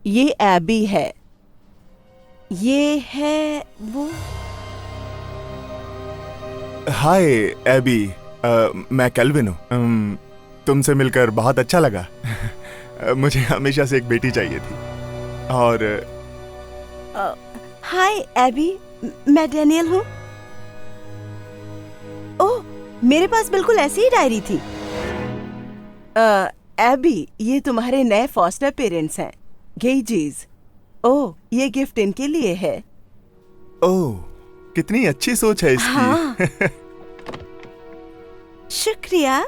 ये एबी है, ये है वो। हाय एबी, मैं केल्विन हूँ। तुमसे मिलकर बहुत अच्छा लगा। मुझे हमेशा से एक बेटी चाहिए थी। और हाय एबी, मैं डैनियल हूँ। ओह, मेरे पास बिल्कुल ऐसी ही डायरी थी। एबी, ये तुम्हारे नए फॉस्टर पेरेंट्स हैं, गेजीज। ओह, ये गिफ्ट इनके लिए है। ओह, कितनी अच्छी सोच है इसकी। हाँ। शुक्रिया।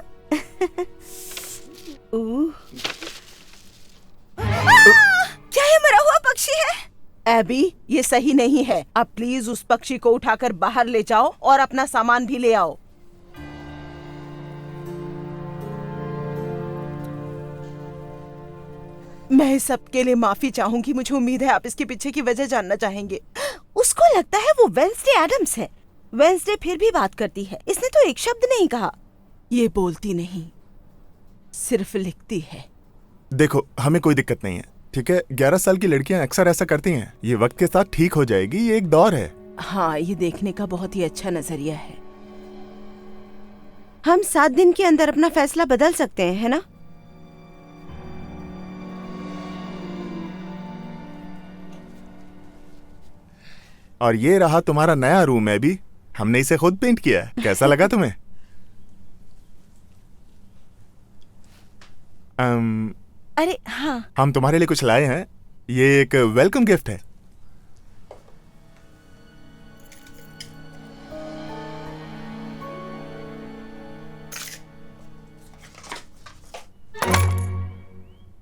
क्या ये मरा हुआ पक्षी है? एबी, ये सही नहीं है। अब प्लीज उस पक्षी को उठाकर बाहर ले जाओ और अपना सामान भी ले आओ। मैं इस सब के लिए माफी चाहूंगी। मुझे उम्मीद है आप इसके पीछे की वजह जानना चाहेंगे। उसको लगता है वो वेंसडे एडम्स है। वेंसडे फिर भी बात करती है। इसने तो एक शब्द नहीं कहा। ये बोलती नहीं, सिर्फ लिखती है। देखो, हमें कोई दिक्कत नहीं है, ठीक है। 11 साल की लड़कियां अक्सर ऐसा करती हैं। ये वक्त के साथ ठीक हो जाएगी, ये एक दौर है। हाँ, ये देखने का बहुत ही अच्छा नजरिया है। हम 7 दिन के अंदर अपना फैसला बदल सकते हैं, है ना? और ये रहा तुम्हारा नया रूम है भी। हमने इसे खुद पेंट किया है। कैसा लगा तुम्हें? अरे हाँ, हम तुम्हारे लिए कुछ लाए हैं। ये एक वेलकम गिफ्ट है।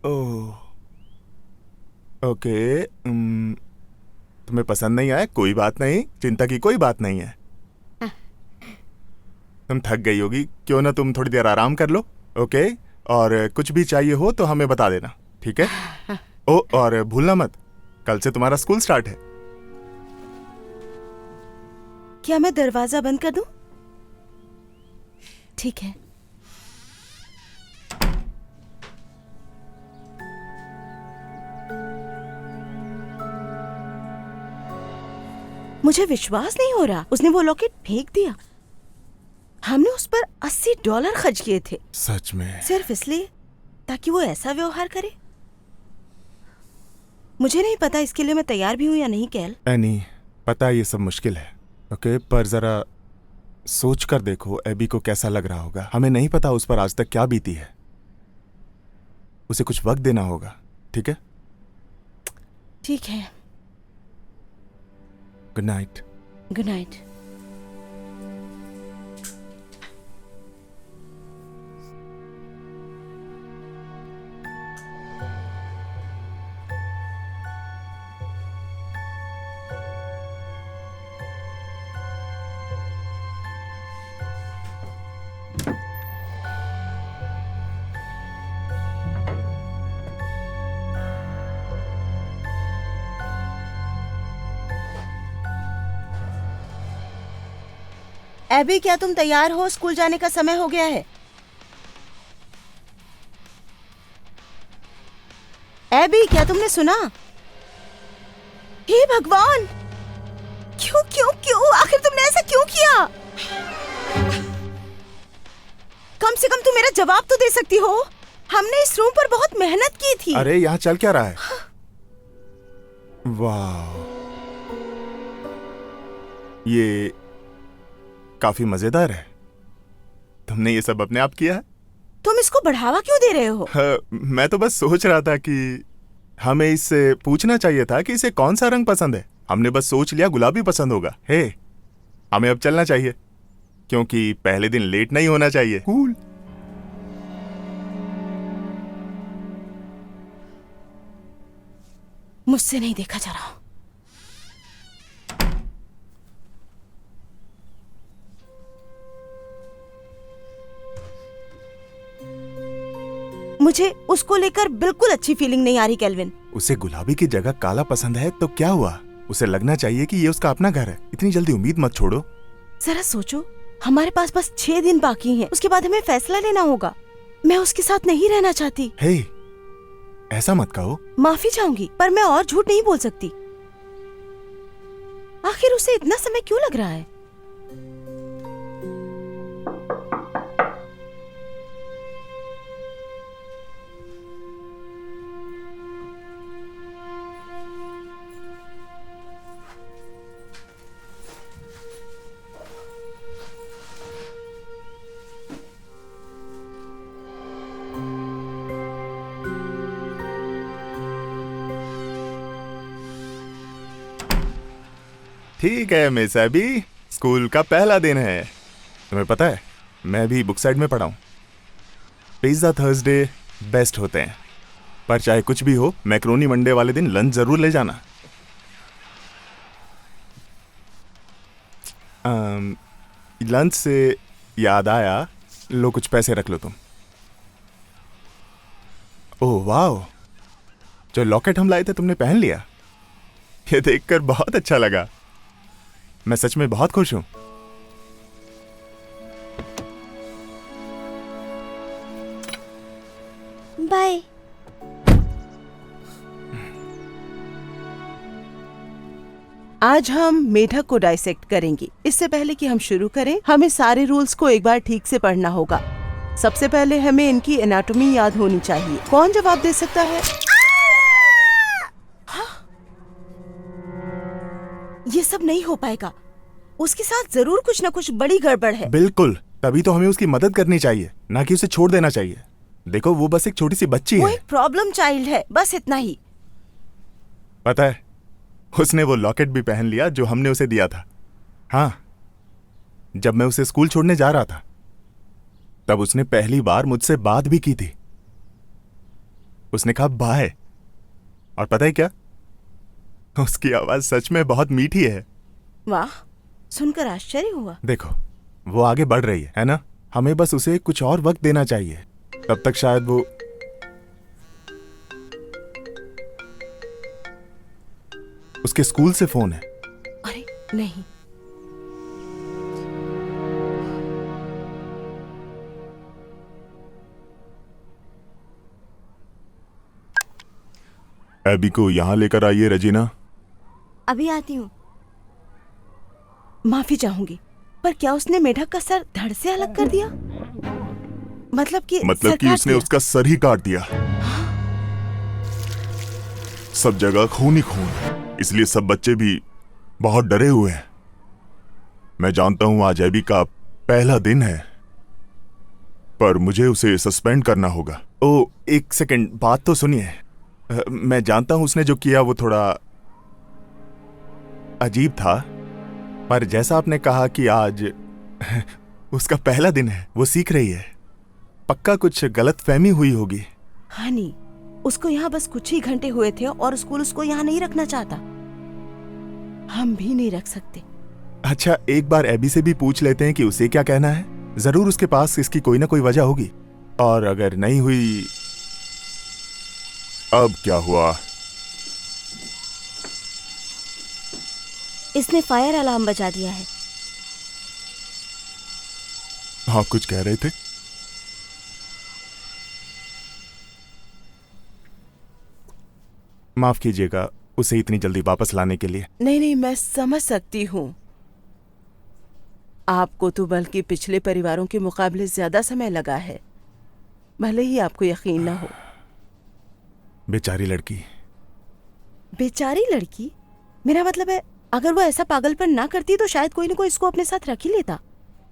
ओह, ओके। तुम्हें पसंद नहीं आया? कोई बात नहीं, चिंता की कोई बात नहीं है। तुम थक गई होगी, क्यों ना तुम थोड़ी देर आराम कर लो, ओके? और कुछ भी चाहिए हो तो हमें बता देना, ठीक है? ओ, और भूलना मत, कल से तुम्हारा स्कूल स्टार्ट है। क्या मैं दरवाजा बंद कर दूं? ठीक है। मुझे विश्वास नहीं हो रहा, उसने वो लॉकेट फेंक दिया। हमने उस पर $80 खर्च किए थे। सच में? सिर्फ इसलिए ताकि वो ऐसा व्यवहार करे। मुझे नहीं पता इसके लिए मैं तैयार भी हूं या नहीं। कैल, एनी, पता है ये सब मुश्किल है, ओके? पर जरा सोच कर देखो एबी को कैसा लग रहा होगा। हमें नहीं पता उस पर आज तक क्या बीती है। उसे कुछ वक्त देना होगा, ठीक है? ठीक है। Good night. Good night. Abby, क्या तुम तैयार हो? स्कूल जाने का समय हो गया है। एबी, क्या तुमने सुना? हे भगवान, क्यों क्यों क्यों? आखिर तुमने ऐसा क्यों किया? कम से कम तुम मेरा जवाब तो दे सकती हो। हमने इस रूम पर बहुत मेहनत की थी। अरे यहाँ चल क्या रहा है? वाह, ये काफी मजेदार है। तुमने ये सब अपने आप किया है? तुम इसको बढ़ावा क्यों दे रहे हो? हाँ, मैं तो बस सोच रहा था कि हमें इससे पूछना चाहिए था कि इसे कौन सा रंग पसंद है। हमने बस सोच लिया गुलाबी पसंद होगा। हे, हमें अब चलना चाहिए क्योंकि पहले दिन लेट नहीं होना चाहिए। कूल। मुझसे नहीं देखा जा रहा। मुझे उसको लेकर बिल्कुल अच्छी फीलिंग नहीं आ रही केल्विन। उसे गुलाबी की जगह काला पसंद है तो क्या हुआ? उसे लगना चाहिए कि ये उसका अपना घर है। इतनी जल्दी उम्मीद मत छोड़ो। जरा सोचो, हमारे पास बस 6 दिन बाकी हैं। उसके बाद हमें फैसला लेना होगा। मैं उसके साथ नहीं रहना चाहती। हे, ऐसा मत कहो। माफी चाहूंगी, पर मैं और झूठ नहीं बोल सकती। आखिर उसे इतना समय क्यों लग रहा है? ठीक है मिस एबी, स्कूल का पहला दिन है। तुम्हें पता है, मैं भी बुक साइड में पढ़ा हूँ। पिज्जा थर्सडे बेस्ट होते हैं, पर चाहे कुछ भी हो, मैक्रोनी मंडे वाले दिन लंच जरूर ले जाना। लंच से याद आया, लो कुछ पैसे रख लो तुम। ओह वाह, जो लॉकेट हम लाए थे तुमने पहन लिया। ये देखकर बहुत अच्छा लगा। मैं सच में बहुत खुश हूं। बाय। आज हम मेढक को डाइसेक्ट करेंगे। इससे पहले कि हम शुरू करें, हमें सारे रूल्स को एक बार ठीक से पढ़ना होगा। सबसे पहले हमें इनकी एनाटॉमी याद होनी चाहिए। कौन जवाब दे सकता है? ये सब नहीं हो पाएगा। उसके साथ जरूर कुछ न कुछ बड़ी गड़बड़ है। बिल्कुल, तभी तो हमें उसकी मदद करनी चाहिए, ना कि उसे छोड़ देना चाहिए। देखो, वो बस एक छोटी सी बच्ची वो है। एक प्रॉब्लम चाइल्ड है, बस इतना ही। पता है, उसने वो लॉकेट भी पहन लिया जो हमने उसे दिया था। हाँ, जब मैं उसे स्कूल छोड़ने जा रहा था, तब उसने पहली बार मुझसे बात भी की थी। उसने कहा बाय। और पता है क्या, उसकी आवाज सच में बहुत मीठी है। वाह, सुनकर आश्चर्य हुआ। देखो, वो आगे बढ़ रही है ना? हमें बस उसे कुछ और वक्त देना चाहिए, तब तक शायद वो। उसके स्कूल से फोन है। अरे नहीं। एबी को यहाँ लेकर आइए रजीना। अभी आती हूँ। माफी चाहूंगी, पर क्या उसने मेढक का सर धड़ से अलग कर दिया? मतलब कि सर काट उसने दिया? उसका सर ही काट दिया। सब जगह खून ही खून, इसलिए सब बच्चे भी बहुत डरे हुए हैं। मैं जानता हूं आज एबी का पहला दिन है, पर मुझे उसे सस्पेंड करना होगा। ओ, एक सेकंड, बात तो सुनिए। मैं जानता हूं उसने जो किया वो थोड़ा अजीब था, पर जैसा आपने कहा कि आज उसका पहला दिन है, वो सीख रही है। पक्का कुछ गलतफहमी हुई होगी। हनी, उसको यहाँ बस कुछ ही घंटे हुए थे और स्कूल उसको यहाँ नहीं रखना चाहता। हम भी नहीं रख सकते। अच्छा, एक बार एबी से भी पूछ लेते हैं कि उसे क्या कहना है। जरूर उसके पास इसकी कोई ना कोई वजह होगी, और अगर नहीं हुई। अब क्या हुआ? इसने फायर अलार्म बजा दिया है। हाँ, कुछ कह रहे थे? माफ कीजिएगा उसे इतनी जल्दी वापस लाने के लिए। नहीं, मैं समझ सकती हूँ। आपको तो बल्कि पिछले परिवारों के मुकाबले ज्यादा समय लगा है, भले ही आपको यकीन ना हो। बेचारी लड़की। बेचारी लड़की? मेरा मतलब है, अगर वो ऐसा पागलपन ना करती तो शायद कोई न कोई इसको अपने साथ रख ही लेता।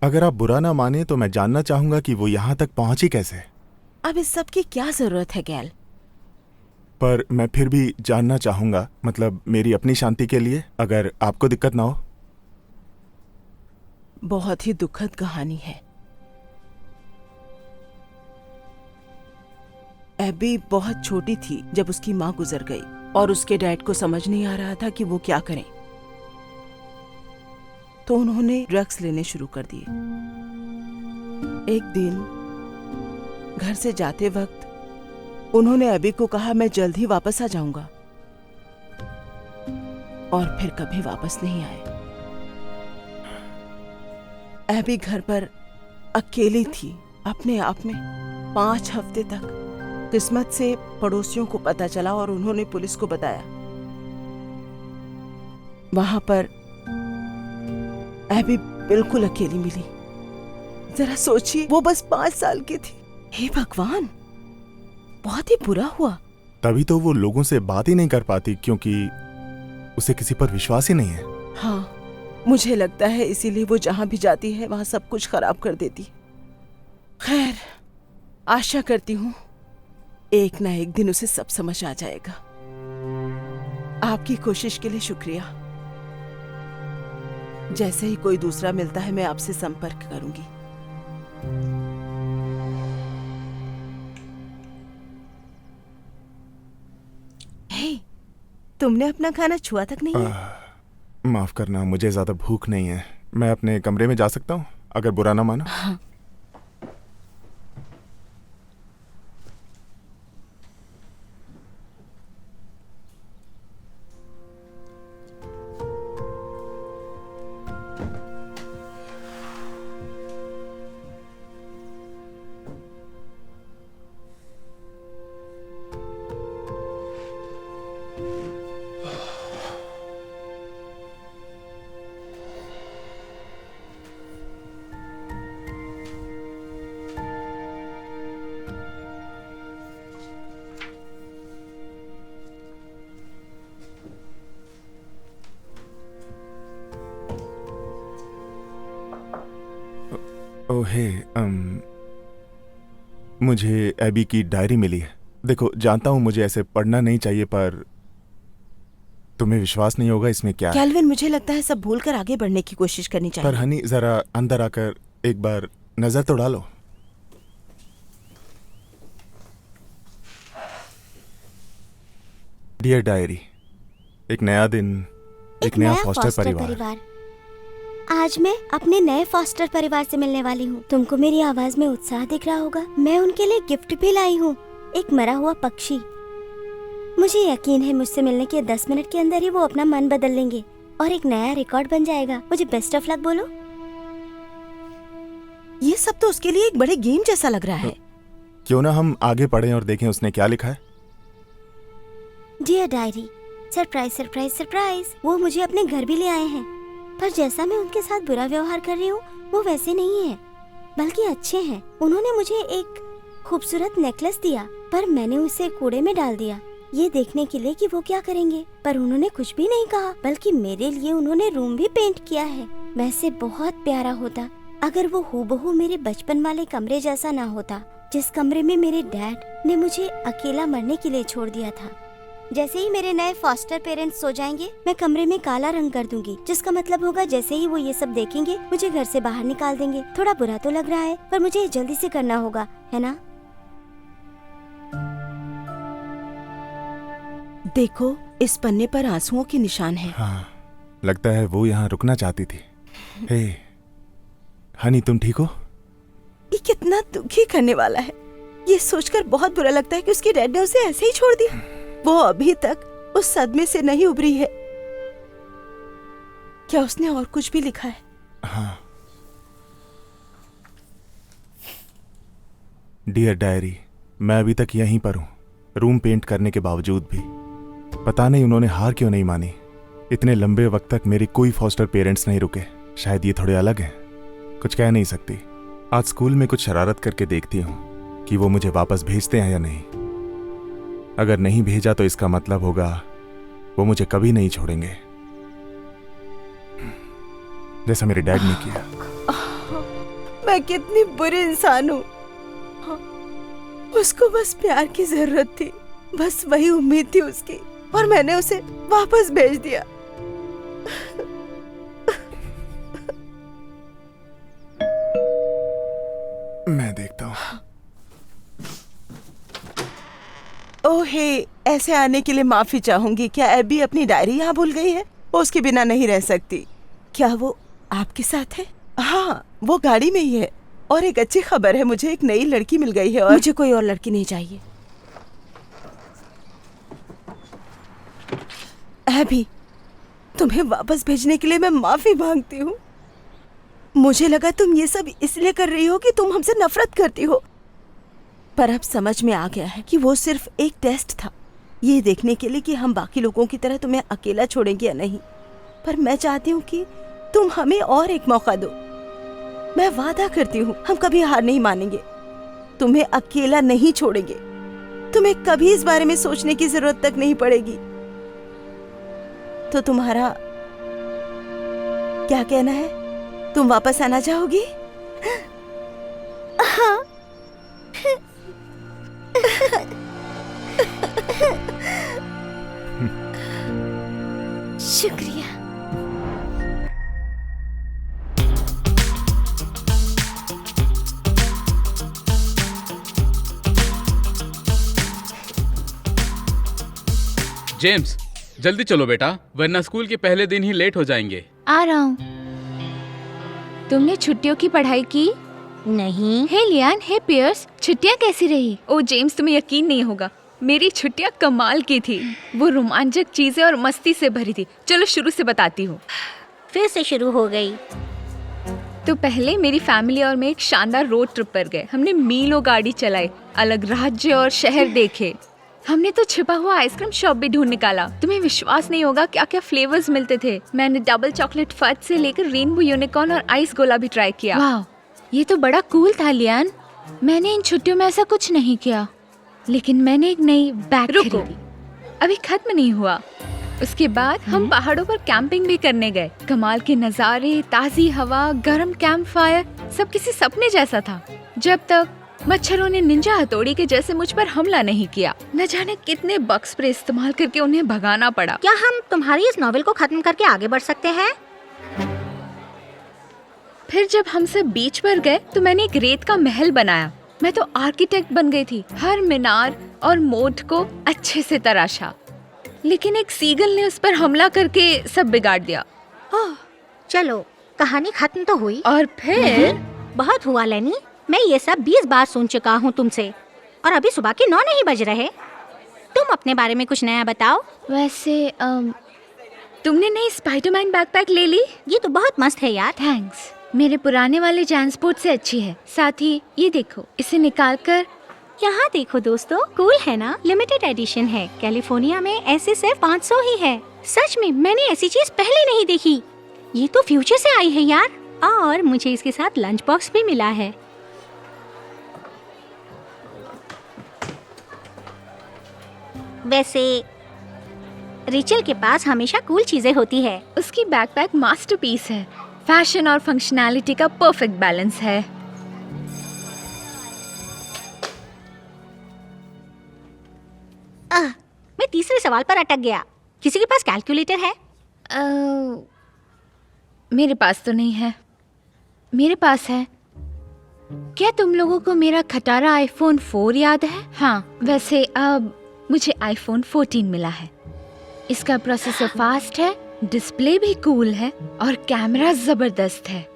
अगर आप बुरा ना माने तो मैं जानना चाहूंगा कि वो यहाँ तक पहुंची कैसे। अब इस सब की क्या जरूरत है गैल? पर मैं फिर भी जानना चाहूंगा, मतलब मेरी अपनी शांति के लिए, अगर आपको दिक्कत ना हो। बहुत ही दुखद कहानी है। एबी बहुत छोटी थी जब उसकी माँ गुजर गई, और उसके डैड को समझ नहीं आ रहा था कि वो क्या करें, तो उन्होंने ड्रग्स लेने शुरू कर दिए। एक दिन घर से जाते वक्त उन्होंने एबी को कहा, मैं जल्द ही वापस आ जाऊंगा, और फिर कभी वापस नहीं आए। एबी घर पर अकेली थी, अपने आप में 5 हफ्ते तक किस्मत से पड़ोसियों को पता चला और उन्होंने पुलिस को बताया। वहां पर एबी बिल्कुल अकेली मिली। जरा सोचिए, वो बस 5 साल की थी। हे भगवान, बहुत ही बुरा हुआ। तभी तो वो लोगों से बात ही नहीं कर पाती, क्योंकि उसे किसी पर विश्वास ही नहीं है। हाँ, मुझे लगता है इसीलिए वो जहां भी जाती है वहां सब कुछ खराब कर देती। खैर, आशा करती हूँ एक ना एक दिन उसे सब समझ आ जाएगा। आपकी कोशिश के लिए शुक्रिया। जैसे ही कोई दूसरा मिलता है मैं आपसे संपर्क करूंगी। हे, तुमने अपना खाना छुआ तक नहीं है? माफ करना, मुझे ज्यादा भूख नहीं है। मैं अपने कमरे में जा सकता हूँ, अगर बुरा ना मानो। हाँ। ओहे, मुझे एबी की डायरी मिली है। देखो, जानता हूँ मुझे ऐसे पढ़ना नहीं चाहिए, पर तुम्हें विश्वास नहीं होगा इसमें क्या है। कैल्विन, मुझे लगता है सब भूलकर आगे बढ़ने की कोशिश करनी चाहिए। पर हनी, जरा अंदर आकर एक बार नजर तो डालो। डियर डायरी, एक नया दिन, एक नया फॉस्टर परिवार। आज मैं अपने नए फॉस्टर परिवार से मिलने वाली हूँ। तुमको मेरी आवाज में उत्साह दिख रहा होगा। मैं उनके लिए गिफ्ट भी लाई हूँ, एक मरा हुआ पक्षी। मुझे यकीन है मुझसे मिलने के 10 मिनट के अंदर ही वो अपना मन बदल लेंगे और एक नया रिकॉर्ड बन जाएगा। मुझे बेस्ट ऑफ लक बोलो। ये सब तो उसके लिए एक बड़े गेम जैसा लग रहा है। क्यों ना हम आगे पढ़ें और देखें उसने क्या लिखा है। Dear diary, surprise surprise surprise. वो मुझे अपने घर भी ले आए हैं, पर जैसा मैं उनके साथ बुरा व्यवहार कर रही हूँ वो वैसे नहीं है, बल्कि अच्छे हैं। उन्होंने मुझे एक खूबसूरत नेकलेस दिया, पर मैंने उसे कूड़े में डाल दिया, ये देखने के लिए कि वो क्या करेंगे। पर उन्होंने कुछ भी नहीं कहा, बल्कि मेरे लिए उन्होंने रूम भी पेंट किया है। वैसे बहुत प्यारा होता अगर वो हूबहू मेरे बचपन वाले कमरे जैसा ना होता, जिस कमरे में मेरे डैड ने मुझे अकेला मरने के लिए छोड़ दिया था। जैसे ही मेरे नए फॉस्टर पेरेंट्स सो जाएंगे, मैं कमरे में काला रंग कर दूंगी, जिसका मतलब होगा जैसे ही वो ये सब देखेंगे मुझे घर से बाहर निकाल देंगे। थोड़ा बुरा तो लग रहा है, पर मुझे ये जल्दी से करना होगा, है ना? देखो, इस पन्ने पर आंसुओं के निशान हैं। हाँ, लगता है वो यहाँ रुकना चाहती थी। हे हनी, तुम ठीक हो? ये कितना दुखी करने वाला है। ये सोचकर बहुत बुरा लगता है कि उसके डैड ने उसे ऐसे ही छोड़ दिया। वो अभी तक उस सदमे से नहीं उभरी है। क्या उसने और कुछ भी लिखा है? हाँ। डियर डायरी, मैं अभी तक यहीं पर हूँ, रूम पेंट करने के बावजूद भी। पता नहीं उन्होंने हार क्यों नहीं मानी। इतने लंबे वक्त तक मेरे कोई फॉस्टर पेरेंट्स नहीं रुके। शायद ये थोड़े अलग हैं, कुछ कह नहीं सकती। आज स्कूल में कुछ शरारत करके देखती हूँ कि वो मुझे वापस भेजते हैं या नहीं। अगर नहीं भेजा तो इसका मतलब होगा वो मुझे कभी नहीं छोड़ेंगे, जैसा मेरे डैड ने किया। मैं कितनी बुरी इंसान हूँ। उसको बस प्यार की जरूरत थी, बस वही उम्मीद थी उसकी, और मैंने उसे वापस भेज दिया। मैं देखता हूँ। ओहे, ऐसे आने के लिए माफी चाहूंगी। क्या एबी अपनी डायरी यहाँ भूल गई है? वो उसके बिना नहीं रह सकती। क्या वो आपके साथ है? हाँ, वो गाड़ी में ही है। और एक अच्छी खबर है, मुझे एक नई लड़की मिल गई है और मुझे कोई और लड़की नहीं चाहिए। एबी, तुम्हें वापस भेजने के लिए मैं माफी मांगती हूँ। मुझे लगा तुम ये सब इसलिए कर रही हो कि तुम हमसे नफरत करती हो। पर अब समझ में आ गया है कि वो सिर्फ एक टेस्ट था, ये देखने के लिए कि हम बाकी लोगों की तरह तुम्हें अकेला छोड़ेंगे या नहीं। पर मैं चाहती हूँ कि तुम हमें और एक मौका दो। मैं वादा करती हूँ हम कभी हार नहीं मानेंगे, तुम्हें अकेला नहीं छोड़ेंगे, तुम्हें कभी इस बारे में सोचने की जरूरत तक नहीं पड़ेगी। तो तुम्हारा क्या कहना है, तुम वापस आना चाहोगी? हाँ। शुक्रिया। जेम्स, जल्दी चलो बेटा, वरना स्कूल के पहले दिन ही लेट हो जाएंगे। आ रहा हूँ। तुमने छुट्टियों की पढ़ाई की? नहीं। हे लियान, हे पियर्स, छुट्टियाँ कैसी रही? ओ जेम्स, तुम्हें यकीन नहीं होगा, मेरी छुट्टियाँ कमाल की थी। वो रोमांचक चीजें और मस्ती से भरी थी। चलो शुरू से बताती हूँ। फिर से शुरू हो गई। तो पहले मेरी फैमिली और मैं एक शानदार रोड ट्रिप पर गए। हमने मीलों गाड़ी चलाई, अलग राज्य और शहर देखे। हमने तो छिपा हुआ आइसक्रीम शॉप भी ढूंढ निकाला। तुम्हें विश्वास नहीं होगा क्या क्या फ्लेवर्स मिलते थे। मैंने डबल चॉकलेट फज से लेकर रेनबो यूनिकॉर्न और आइस गोला भी ट्राई किया। वाह, ये तो बड़ा कूल था लियान। मैंने इन छुट्टियों में ऐसा कुछ नहीं किया, लेकिन मैंने एक नई बैग रुको, खरीदी। अभी खत्म नहीं हुआ। उसके बाद हम पहाड़ों पर कैंपिंग भी करने गए। कमाल के नज़ारे, ताज़ी हवा, गर्म कैंप फायर, सब किसी सपने जैसा था, जब तक मच्छरों ने निंजा हथौड़ी के जैसे मुझ पर हमला नहीं किया। न जाने कितने बग स्प्रे इस्तेमाल करके उन्हें भगाना पड़ा। क्या हम तुम्हारी इस नॉवेल को खत्म करके आगे बढ़ सकते हैं? फिर जब हम सब बीच पर गए तो मैंने एक रेत का महल बनाया। मैं तो आर्किटेक्ट बन गई थी। हर मीनार और मोट को अच्छे से तराशा, लेकिन एक सीगल ने उस पर हमला करके सब बिगाड़ दिया। ओह, चलो कहानी खत्म तो हुई। और फिर बहुत हुआ लेनी, मैं ये सब 20 बार सुन चुका हूँ तुमसे, और अभी सुबह के 9 नहीं बज रहे। तुम अपने बारे में कुछ नया बताओ। वैसे तुमने नई स्पाइडरमैन बैकपैक ले ली? ये तो बहुत मस्त है यार। थैंक्स, मेरे पुराने वाले जैनस्पोर्ट से अच्छी है। साथ ही ये देखो, इसे निकाल कर यहाँ देखो दोस्तों, कूल है ना? लिमिटेड एडिशन है। कैलिफोर्निया में ऐसे सिर्फ 500 ही है। सच में मैंने ऐसी चीज पहले नहीं देखी। ये तो फ्यूचर से आई है यार। और मुझे इसके साथ लंच बॉक्स भी मिला है। वैसे रिचल के पास हमेशा कूल चीजें होती है। उसकी बैकपैक मास्टरपीस है। फैशन और फंक्शनैलिटी का परफेक्ट बैलेंस है। मैं तीसरे सवाल पर अटक गया। किसी के पास कैलकुलेटर है? मेरे पास तो नहीं है। मेरे पास है। क्या तुम लोगों को मेरा खटारा आईफोन 4 याद है? हाँ, वैसे अब मुझे आईफोन 14 मिला है। इसका प्रोसेसर फास्ट है, डिस्प्ले भी कूल है और कैमरा जबरदस्त है।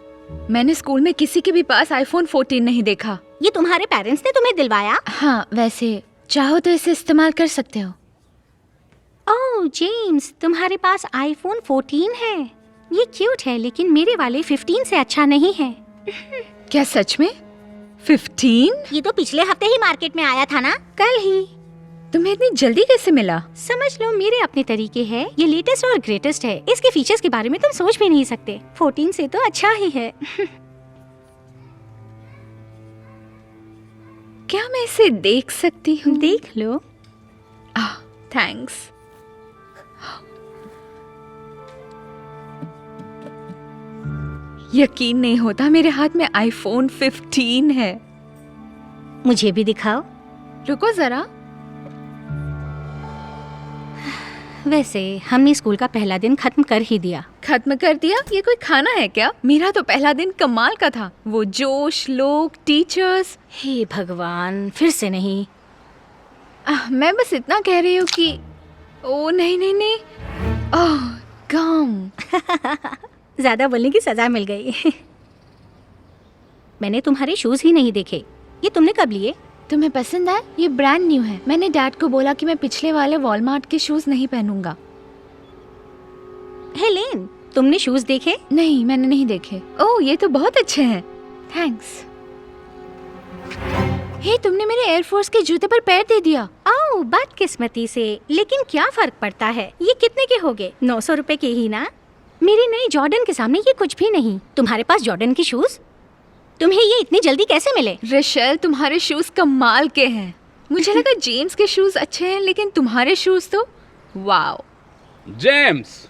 मैंने स्कूल में किसी के भी पास आईफोन 14 नहीं देखा। ये तुम्हारे पेरेंट्स ने तुम्हें दिलवाया? हाँ, वैसे चाहो तो इसे इस्तेमाल कर सकते हो। ओह जेम्स, तुम्हारे पास आईफोन 14 है। ये क्यूट है, लेकिन मेरे वाले 15 से अच्छा नहीं है। क्या सच में? 15? ये तो पिछले हफ्ते ही मार्केट में आया था ना, कल ही। तुम्हें इतनी जल्दी कैसे मिला? समझ लो मेरे अपने तरीके हैं। ये लेटेस्ट और ग्रेटेस्ट है। इसके फीचर्स के बारे में तुम सोच भी नहीं सकते। 14 से तो अच्छा ही है। क्या मैं इसे देख सकती हूँ? देख लो। थैंक्स। यकीन नहीं होता मेरे हाथ में आईफोन 15 है। मुझे भी दिखाओ। रुको जरा। वैसे हमने स्कूल का पहला दिन खत्म कर ही दिया। खत्म कर दिया? ये कोई खाना है क्या? मेरा तो पहला दिन कमाल का था। वो जोश, लोग, टीचर्स। हे भगवान, फिर से नहीं। मैं बस इतना कह रही हूँ कि ओ नहीं नहीं नहीं, ओह गम। ज्यादा बोलने की सजा मिल गई। मैंने तुम्हारे शूज ही नहीं देखे। ये तुमने कब लिए? तुम्हें पसंद है? ये ब्रांड न्यू है। मैंने डैड को बोला कि मैं पिछले वाले वॉलमार्ट के शूज नहीं पहनूंगा। हेलेन, तुमने शूज देखे? नहीं, मैंने नहीं देखे। ओह, ये तो बहुत अच्छे हैं। थैंक्स। हे, तुमने मेरे एयरफोर्स के जूते पर पैर दे दिया। ओह, बदकिस्मती से। लेकिन क्या फर्क पड़ता है, ये कितने के होगे? 900 रुपए के ही ना। मेरी नई जॉर्डन के सामने ये कुछ भी नहीं। तुम्हारे पास जॉर्डन की शूज? तुम्हें ये इतनी जल्दी कैसे मिले? रिशेल, तुम्हारे शूज कमाल के हैं। मुझे लगा जेम्स के शूज अच्छे हैं, लेकिन तुम्हारे शूज तो वाओ। जेम्स,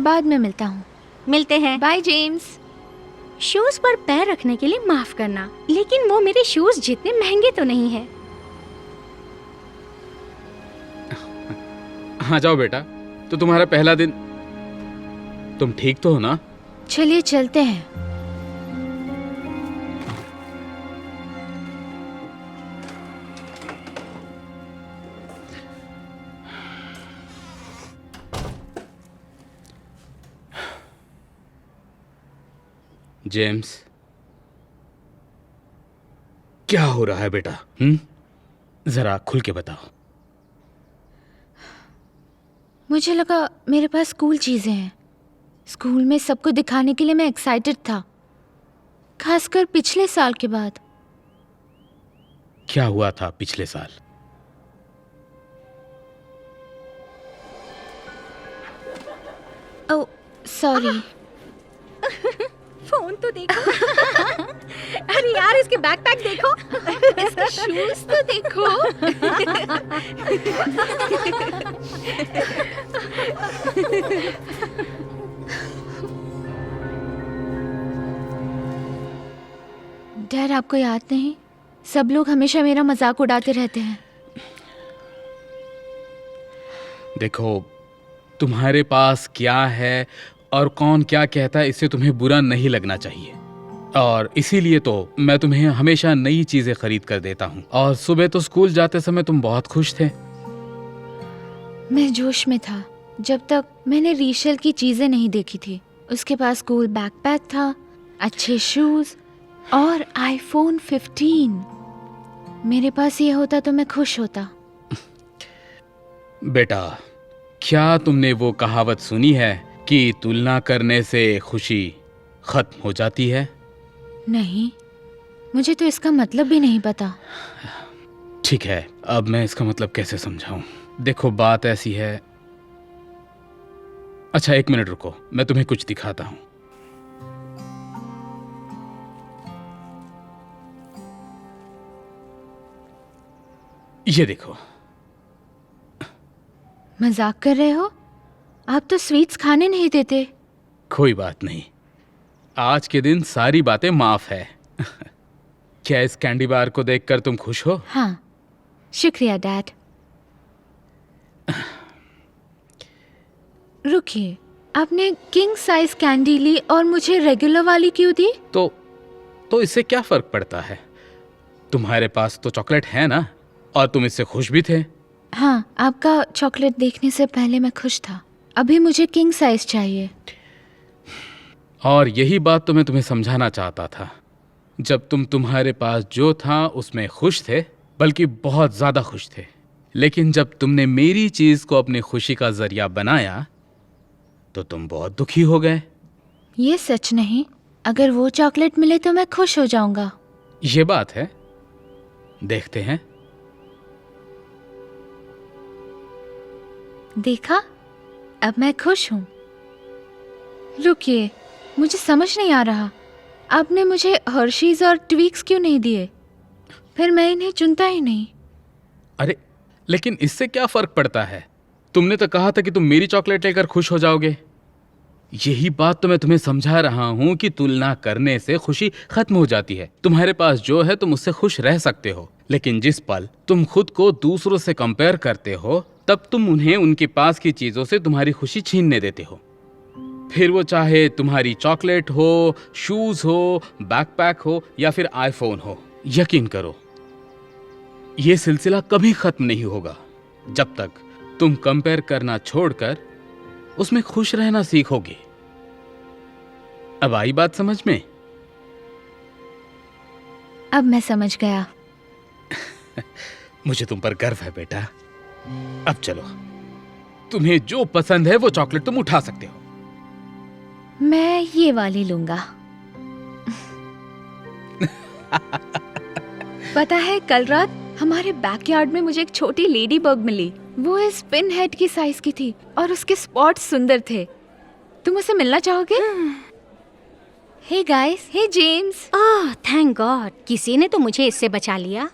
बाद में मिलता हूँ। मिलते हैं। By James. शूज पर पैर रखने के लिए माफ करना, लेकिन वो मेरे शूज जितने महंगे तो नहीं है। हाँ जाओ बेटा। तो तुम्हारा पहला दिन, तुम ठीक तो हो ना? चलिए चलते हैं। जेम्स, क्या हो रहा है बेटा? जरा खुल के बताओ। मुझे लगा मेरे पास कूल चीजें हैं। स्कूल में सबको दिखाने के लिए मैं एक्साइटेड था, खासकर पिछले साल के बाद। क्या हुआ था पिछले साल? Oh sorry. फोन तो देखो। अरे यार, इसके बैकपैक देखो। इसके शूज तो देखो। डैड, आपको याद नहीं, सब लोग हमेशा मेरा मजाक उड़ाते रहते हैं। देखो, तुम्हारे पास क्या है और कौन क्या कहता है, इससे तुम्हें बुरा नहीं लगना चाहिए। और इसीलिए तो मैं तुम्हें हमेशा नई चीजें खरीद कर देता हूँ। और सुबह तो स्कूल जाते समय तुम बहुत खुश थे। मैं जोश में था जब तक मैंने रीशल की चीजें नहीं देखी थी। उसके पास कूल बैकपैक था, अच्छे शूज और आईफोन 15। मेरे पास ये होता तो मैं खुश होता। बेटा, क्या तुमने वो कहावत सुनी है कि तुलना करने से खुशी खत्म हो जाती है? नहीं, मुझे तो इसका मतलब भी नहीं पता। ठीक है, अब मैं इसका मतलब कैसे समझाऊं? देखो, बात ऐसी है। अच्छा, 1 मिनट रुको, मैं तुम्हें कुछ दिखाता हूं। ये देखो। मजाक कर रहे हो? आप तो स्वीट्स खाने नहीं देते। कोई बात नहीं, आज के दिन सारी बातें माफ है। क्या इस कैंडी बार को देखकर तुम खुश हो? हाँ, शुक्रिया डैड। रुकिए, आपने किंग साइज कैंडी ली और मुझे रेगुलर वाली क्यों दी? तो इससे क्या फर्क पड़ता है? तुम्हारे पास तो चॉकलेट है ना, और तुम इससे खुश भी थे। हाँ, आपका चॉकलेट देखने से पहले मैं खुश था। अभी मुझे किंग साइज चाहिए। और यही बात तो मैं तुम्हें समझाना चाहता था। जब तुम्हारे पास जो था उसमें खुश थे, बल्कि बहुत ज्यादा खुश थे। लेकिन जब तुमने मेरी चीज को अपनी खुशी का जरिया बनाया तो तुम बहुत दुखी हो गए। ये सच नहीं। अगर वो चॉकलेट मिले तो मैं खुश हो जाऊंगा। ये बात है, देखते हैं। देखा, अब मैं खुश हूँ। रुकिए, मुझे समझ नहीं आ रहा, आपने मुझे हर्शीज और ट्वीक्स क्यों नहीं दिए? फिर मैं इन्हें चुनता ही नहीं। अरे, लेकिन इससे क्या फर्क पड़ता है? तुमने तो कहा था कि तुम मेरी चॉकलेट लेकर खुश हो जाओगे। यही बात तो मैं तुम्हें समझा रहा हूं कि तुलना करने से खुशी खत्म हो जाती है। तुम्हारे पास जो है तुम उससे खुश रह सकते हो, लेकिन जिस पल तुम खुद को दूसरों से कंपेयर करते हो, तब तुम उन्हें उनके पास की चीजों से तुम्हारी खुशी छीनने देते हो। फिर वो चाहे तुम्हारी चॉकलेट हो, शूज हो, बैकपैक हो या फिर आईफोन हो। यकीन करो, ये सिलसिला कभी खत्म नहीं होगा जब तक तुम कंपेयर करना छोड़कर उसमें खुश रहना सीखोगे। अब आई बात समझ में? अब मैं समझ गया। मुझे तुम पर गर्व है बेटा। अब चलो, तुम्हें जो पसंद है वो चॉकलेट तुम उठा सकते हो। मैं ये वाली लूंगा। पता है कल रात हमारे बैकयार्ड में मुझे एक छोटी लेडी बग मिली। वो इस पिन हेड की साइज की थी और उसके स्पॉट्स सुंदर थे। तुम उससे मिलना चाहोगे? हे गाइस, हे जेम्स। ओह थैंक गॉड, किसी ने तो मुझे इससे बचा लिया।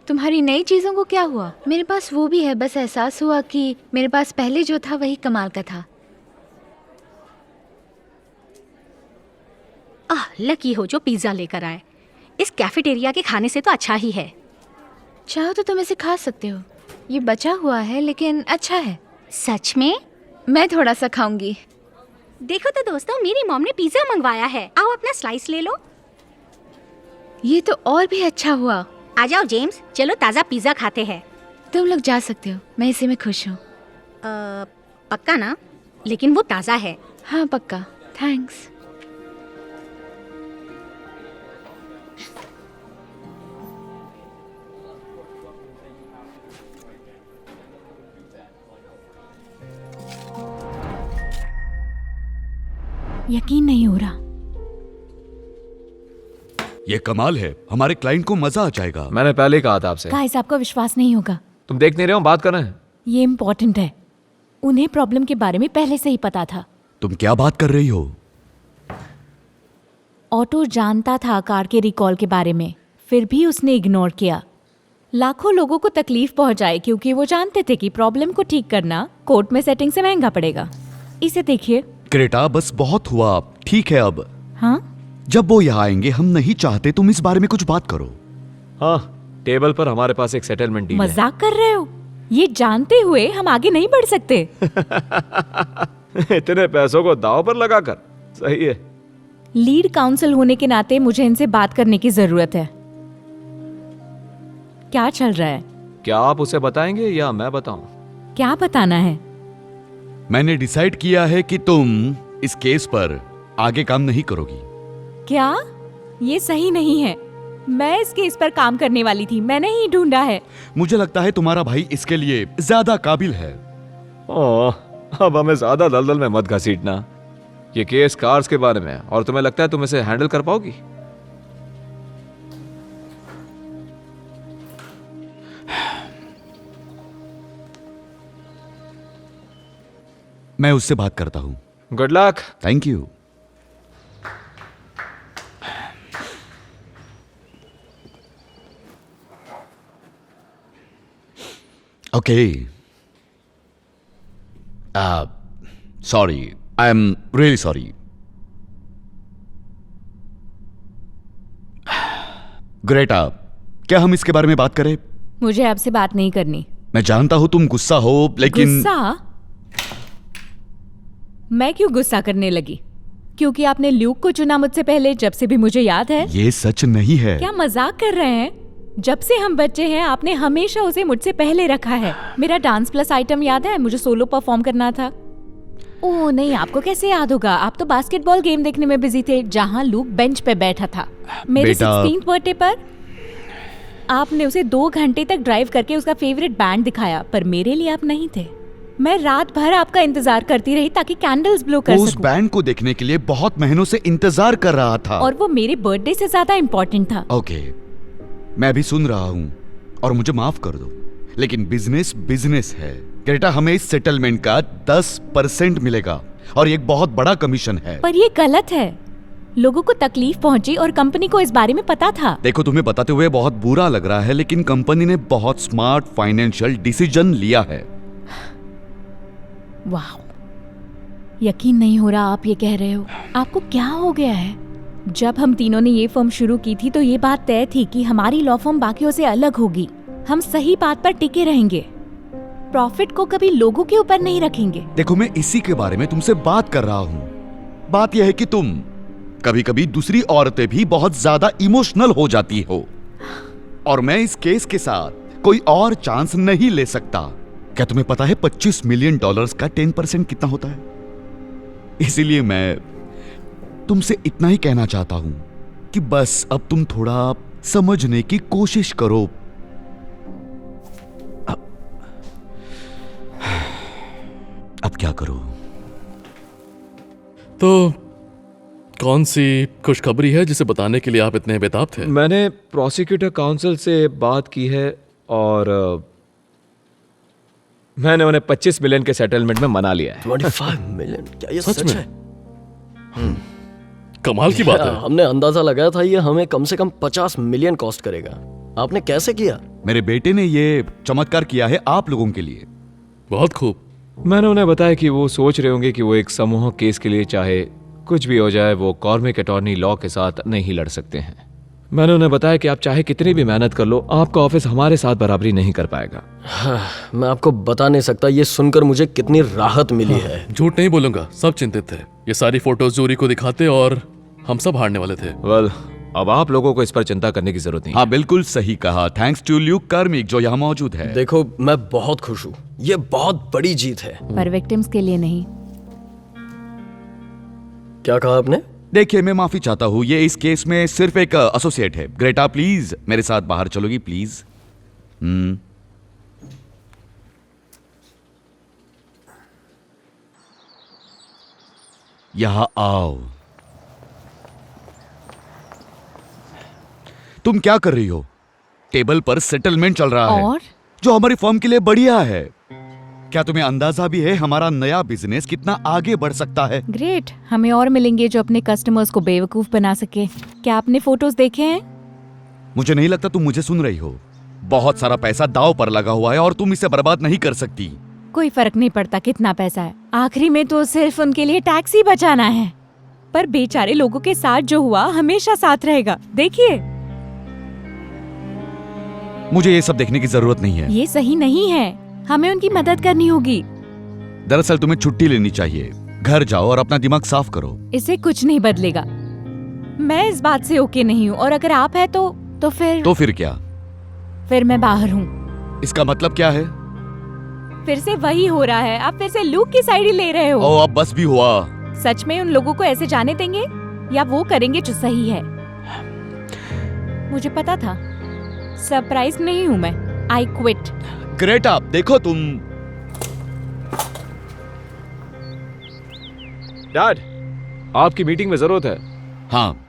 तुम्हारी नई चीजों को क्या हुआ? मेरे पास वो भी है, बस एहसास हुआ कि मेरे पास पहले जो था वही कमाल का था। लकी हो जो पिज्जा लेकर आए। इस कैफेटेरिया के खाने से तो अच्छा ही है। चाहो तो तुम इसे खा सकते हो, ये बचा हुआ है लेकिन अच्छा है। सच में? मैं थोड़ा सा खाऊंगी। देखो तो दोस्तों, मेरी मॉम ने पिज्जा मंगवाया है। आओ अपना स्लाइस ले लो। ये तो और भी अच्छा हुआ। आ जाओ जेम्स, चलो ताज़ा पिज्जा खाते हैं। तुम लोग जा सकते हो, मैं इसी में खुश हूँ। पक्का ना? लेकिन वो ताज़ा है। हाँ पक्का, थैंक्स। यकीन नहीं हो रहा। ये कमाल है, हमारे क्लाइंट को मजा आ जाएगा। मैंने पहले ही कहा था आपसे। गाइस, आपका विश्वास नहीं होगा, तुम देख नहीं रहे हो, बात कर रहे हैं। ये इम्पोर्टेंट है। उन्हें प्रॉब्लम के बारे में पहले से ही पता था। तुम क्या बात कर रही हो? ऑटो जानता था कार के रिकॉल के बारे में, फिर भी उसने इग्नोर किया। लाखों लोगों को तकलीफ पहुंचाई क्योंकि वो जानते थे कि प्रॉब्लम को ठीक करना कोर्ट में सेटिंग से महंगा पड़ेगा। इसे देखिए। क्रेटा, बस बहुत हुआ, ठीक है अब। हाँ, जब वो यहाँ आएंगे हम नहीं चाहते तुम इस बारे में कुछ बात करो। हाँ, टेबल पर हमारे पास एक सेटलमेंट डील है। मजाक कर रहे हो? ये जानते हुए हम आगे नहीं बढ़ सकते। इतने पैसों को दांव पर लगाकर। सही है। लीड काउंसिल होने के नाते मुझे इनसे बात करने की जरूरत है। क्या चल रहा है? क्या आप उसे बताएंगे या मैं बताऊं? क्या बताना है? मैंने डिसाइड किया है कि तुम इस केस पर आगे काम नहीं करोगी। क्या? ये सही नहीं है। मैं इस केस पर काम करने वाली थी, मैंने ही ढूंढा है। मुझे लगता है तुम्हारा भाई इसके लिए ज्यादा काबिल है। ओह, अब हमें ज्यादा दलदल में मत घसीटना। ये केस कार्स के बारे में है और तुम्हें लगता है तुम इसे हैंडल कर पाओगी? मैं उससे बात करता हूँ। Good luck. Thank you. Okay, sorry, I am really sorry. Greta, क्या हम इसके बारे में बात करें? मुझे आपसे बात नहीं करनी। मैं जानता हूं तुम गुस्सा हो, लेकिन गुस्सा? मैं क्यों गुस्सा करने लगी? क्योंकि आपने ल्यूक को चुना मुझसे पहले, जब से भी मुझे याद है। ये सच नहीं है। क्या मजाक कर रहे हैं? जब से हम बच्चे हैं आपने हमेशा उसे मुझसे पहले रखा है। मेरा डांस प्लस आइटम याद है? मुझे सोलो परफॉर्म करना था। ओह नहीं, आपको कैसे याद होगा? आप तो बास्केटबॉल गेम देखने में बिजी थे जहां लूक बेंच पे बैठा था। मेरे 16th बर्थडे पर आपने उसे 2 घंटे तक ड्राइव करके उसका फेवरेट बैंड दिखाया, पर मेरे लिए आप नहीं थे। मैं रात भर आपका इंतजार करती रही ताकि कैंडल्स ब्लो कर उस सकूं। बैंड को देखने के लिए बहुत महीनों से इंतजार कर रहा था। और वो मेरे बर्थडे से ज्यादा इम्पोर्टेंट था। ओके, मैं भी सुन रहा हूँ और मुझे माफ कर दो, लेकिन बिजनेस बिजनेस है। क्रेटा, हमें इस सेटलमेंट का 10% मिलेगा और ये एक बहुत बड़ा कमीशन है। पर ये गलत है। लोगों को तकलीफ पहुंची और कंपनी को इस बारे में पता था। देखो, तुम्हें बताते हुए बहुत बुरा लग रहा है, लेकिन कंपनी ने बहुत स्मार्ट फाइनेंशियल डिसीजन लिया है। वाह, यकीन नहीं हो रहा आप ये कह रहे हो। आपको क्या हो गया है? जब हम तीनों ने ये फर्म शुरू की थी तो ये बात तय थी कि हमारी लॉ फर्म बाकियों से अलग होगी। हम सही बात पर टिके रहेंगे, प्रॉफिट को कभी लोगों के ऊपर नहीं रखेंगे। देखो, मैं इसी के बारे में तुमसे बात कर रहा हूँ। बात यह है कि तुम कभी कभी दूसरी औरतें भी बहुत ज्यादा इमोशनल हो जाती हो, और मैं इस केस के साथ कोई और चांस नहीं ले सकता। क्या तुम्हें पता है $25 मिलियन का 10% कितना होता है? इसीलिए मैं तुमसे इतना ही कहना चाहता हूं कि बस अब तुम थोड़ा समझने की कोशिश करो। अब क्या करो? तो कौन सी खुशखबरी है जिसे बताने के लिए आप इतने बेताब थे? मैंने प्रोसिक्यूटर काउंसिल से बात की है और मैंने उन्हें 25 मिलियन के सेटलमेंट में मना लिया है। 25 मिलियन? क्या ये सच सच में? है? कमाल की बात है। हमने अंदाजा लगाया था ये हमें कम से कम 50 मिलियन कॉस्ट करेगा। आपने कैसे किया? मेरे बेटे ने ये चमत्कार किया है आप लोगों के लिए। बहुत खूब। मैंने उन्हें बताया कि वो सोच रहे होंगे कि वो एक समूह केस के लिए चाहे कुछ भी हो जाए वो कॉर्मिक अटॉर्नी लॉ के साथ नहीं लड़ सकते हैं। मैंने उन्हें बताया कि आप चाहे कितनी भी मेहनत कर लो, आपका ऑफिस हमारे साथ बराबरी नहीं कर पाएगा। मैं आपको बता नहीं सकता ये सुनकर मुझे कितनी राहत मिली है। झूठ नहीं बोलूंगा, सब चिंतित थे। ये सारी फोटोज जूरी को दिखाते और हम सब हारने वाले थे। वेल, अब आप लोगों को इस पर चिंता करने की जरूरत नहीं। हाँ बिल्कुल सही कहा। थैंक्स टू ल्यूक कार्मिक जो यहाँ मौजूद है। देखो मैं बहुत खुश हूँ, ये बहुत बड़ी जीत है। पर विक्टिम्स के लिए नहीं। क्या कहा आपने? देखिए मैं माफी चाहता हूँ, ये इस केस में सिर्फ एक एसोसिएट है। ग्रेटा प्लीज मेरे साथ बाहर चलोगी प्लीज? यहां आओ। तुम क्या कर रही हो? टेबल पर सेटलमेंट चल रहा है और जो हमारी फर्म के लिए बढ़िया है। क्या तुम्हें अंदाजा भी है हमारा नया बिजनेस कितना आगे बढ़ सकता है? ग्रेट, हमें और मिलेंगे जो अपने कस्टमर्स को बेवकूफ बना सके। क्या आपने फोटोज देखे हैं? मुझे नहीं लगता तुम मुझे सुन रही हो। बहुत सारा पैसा दांव पर लगा हुआ है और तुम इसे बर्बाद नहीं कर सकती। कोई फर्क नहीं पड़ता कितना पैसा है, आखिरी में तो सिर्फ उनके लिए टैक्स ही बचाना है। पर बेचारे लोगों के साथ जो हुआ हमेशा साथ रहेगा। देखिए, मुझे ये सब देखने की जरूरत नहीं है। ये सही नहीं है, हमें उनकी मदद करनी होगी। दरअसल तुम्हें छुट्टी लेनी चाहिए। घर जाओ और अपना दिमाग साफ करो। इससे कुछ नहीं बदलेगा। मैं इस बात से ओके नहीं हूँ और अगर आप है तो फिर क्या? फिर मैं बाहर हूँ। इसका मतलब क्या है? फिर से वही हो रहा है, आप फिर से लूक की साइड ही ले रहे हो। अब बस भी हुआ। सच में उन लोगों को ऐसे जाने देंगे या वो करेंगे जो सही है? मुझे पता था। सरप्राइज नहीं हूँ मैं। I quit. ग्रेटा देखो तुम। डैड, आपकी मीटिंग में जरूरत है। हाँ,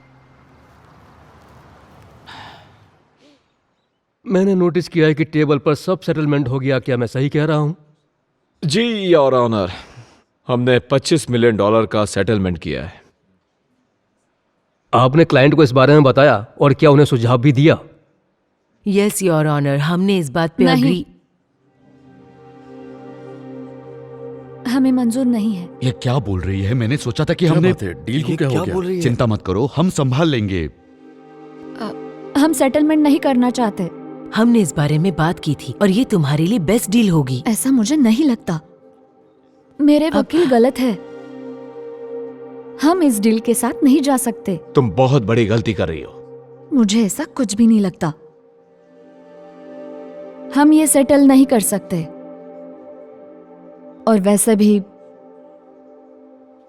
मैंने नोटिस किया है कि टेबल पर सब सेटलमेंट हो गया। क्या मैं सही कह रहा हूँ? जी योर ऑनर, हमने $25 मिलियन का सेटलमेंट किया है। आपने क्लाइंट को इस बारे में बताया और क्या उन्हें सुझाव भी दिया? यस योर ऑनर, हमने इस बात पे नहीं। अग्री। हमें मंजूर नहीं है। ये क्या बोल रही है? मैंने सोचा था कि क्या हमने बात है? डील को क्या हो गया? बोल रही है? चिंता मत करो, हम संभाल लेंगे। हम सेटलमेंट नहीं करना चाहते। हमने इस बारे में बात की थी और ये तुम्हारे लिए बेस्ट डील होगी। ऐसा मुझे नहीं लगता। मेरे वकील गलत है। हम इस डील के साथ नहीं जा सकते। तुम बहुत बड़ी गलती कर रही हो। मुझे ऐसा कुछ भी नहीं लगता। हम ये सेटल नहीं कर सकते। और वैसे भी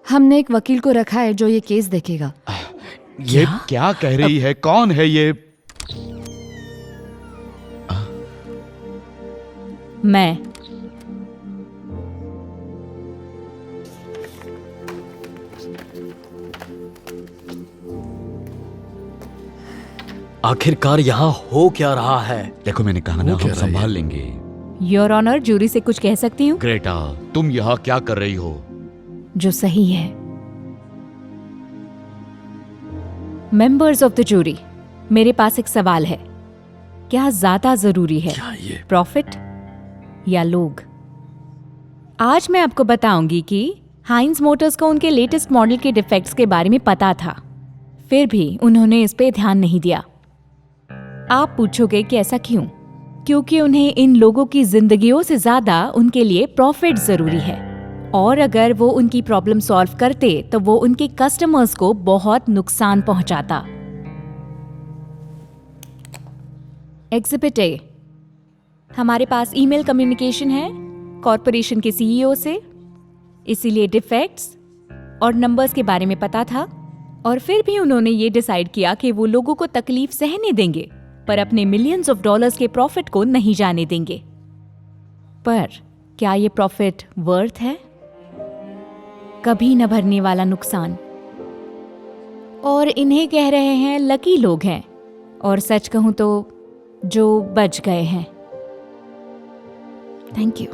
हमने एक वकील को रखा है जो ये केस देखेगा। ये क्या कह रही है? कौन है ये? मैं। आखिरकार यहाँ हो क्या रहा है? देखो मैंने कहा ना, हम संभाल लेंगे। योर ऑनर, जूरी से कुछ कह सकती हूँ? ग्रेटा, तुम यहाँ क्या कर रही हो? जो सही है। मेंबर्स ऑफ द जूरी, मेरे पास एक सवाल है। क्या ज्यादा जरूरी है प्रॉफिट या लोग? आज मैं आपको बताऊंगी कि हाइंस मोटर्स को उनके लेटेस्ट मॉडल के डिफेक्ट्स के बारे में पता था, फिर भी उन्होंने इस पे ध्यान नहीं दिया। आप पूछोगे कि ऐसा क्यों? क्योंकि उन्हें इन लोगों की जिंदगियों से ज्यादा उनके लिए प्रॉफिट जरूरी है, और अगर वो उनकी प्रॉब्लम सॉल्व करते तो वो उनके कस्टमर्स को बहुत नुकसान पहुंचाता। एग्जिबिट ए, हमारे पास ईमेल कम्युनिकेशन है कॉरपोरेशन के सीईओ से, इसीलिए डिफेक्ट्स और नंबर्स के बारे में पता था, और फिर भी उन्होंने ये डिसाइड किया कि वो लोगों को तकलीफ सहने देंगे पर अपने मिलियंस ऑफ डॉलर्स के प्रॉफिट को नहीं जाने देंगे। पर क्या ये प्रॉफिट वर्थ है? कभी न भरने वाला नुकसान। और इन्हें कह रहे हैं लकी लोग हैं, और सच कहूं तो जो बच गए हैं। Thank you.